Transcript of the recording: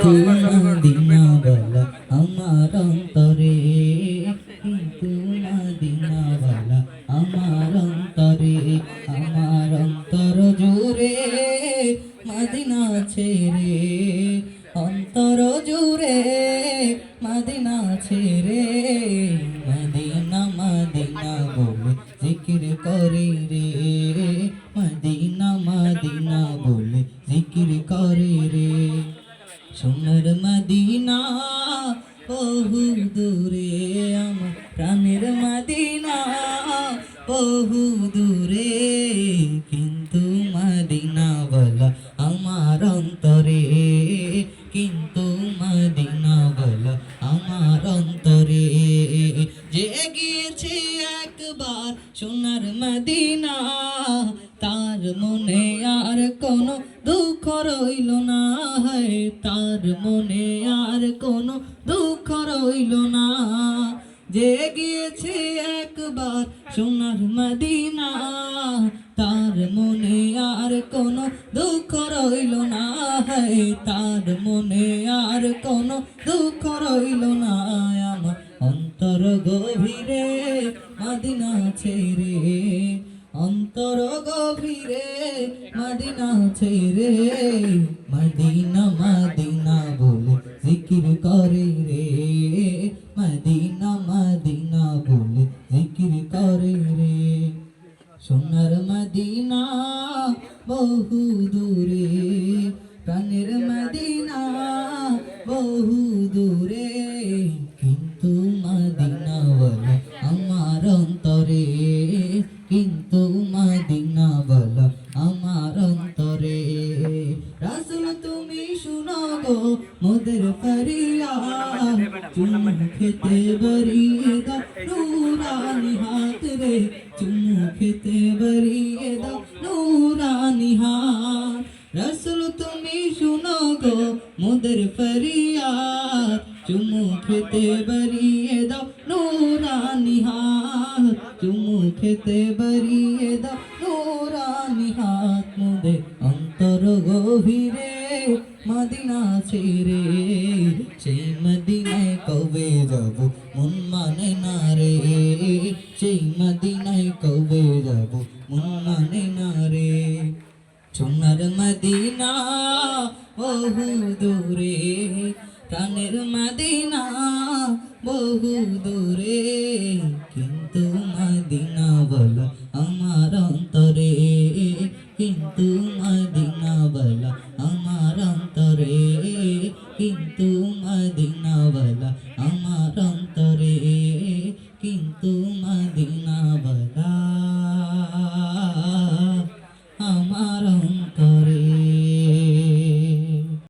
Medina বালা আমার অন্তরে, কিন্তু মদিনা বালা আমার অন্তরে, আমার অন্তর জুড়ে মদিনা ছেড়ে, অন্তর জুড়ে মদিনা ছেড়ে, মদিনা মদিনা বলে জিকির করে রে, মদিনা মদিনা বলে জিকির করে রে। সোনার মদিনা বহু দূরে, আমার প্রাণের মদিনা বহু দূরে, কিন্তু মদিনা বলা আমার অন্তরে, কিন্তু মদিনা বলা আমার অন্তরে। যে গিয়েছে একবার সোনার মদিনা, তার মনে আর কোনো দুঃখ রইল না, তার মনে আর কোনো দুঃখ রইল না। যে গিয়েছে একবার সোনার মদিনা, তার মনে আর কোনো দুঃখ রইল না, তার মনে আর কোনো দুঃখ রইল না। আমার অন্তর গভীরে মদিনা ছেড়ে, অন্তর গভীরে মদিনা ছেড়ে, মদিনা মদিনা বলে জিকির করে রে, মদিনা মদিনা বলে জিকির করে রে। সোনার মদিনা বহু দূরে, প্রাণের মদিনা বহু দূরে, কিন্তু মদিনা বলা আমার অন্তরে, কিন্তু মদিনা বলা আমার অন্তরে। রাসূল তুমি শুনো গো মোদের ফরিয়াদ, চুমু খেতে বাড়িয়ে দাও নূরানি হাত রে, চুমু খেতে বাড়িয়ে দাও নূরানি হাত। রাসূল তুমি শুনো গো মোদের ফরিয়াদ, চুমু খেতে বাড়িয়ে দাও নূরানি হাত, চুমু খেতে বাড়িয়ে দাও নূরানি হাত। মোদের অন্তর গভীরে মদিনা ছেড়ে, সেই মদিনায় কবে যাব মন মানে না রে, সেই মদিনায় কবে যাব মন মানে না রে। সোনার মদিনা বহু দূরে, প্রাণের মদিনা বহু দূরে, কিন্তু মদিনা বলা আমার অন্তরে, কিন্তু মদিনা বলা আমার অন্তরে, কিন্তু মদিনা বলা আমার অন্তরে, কিন্তু মদিনা বলা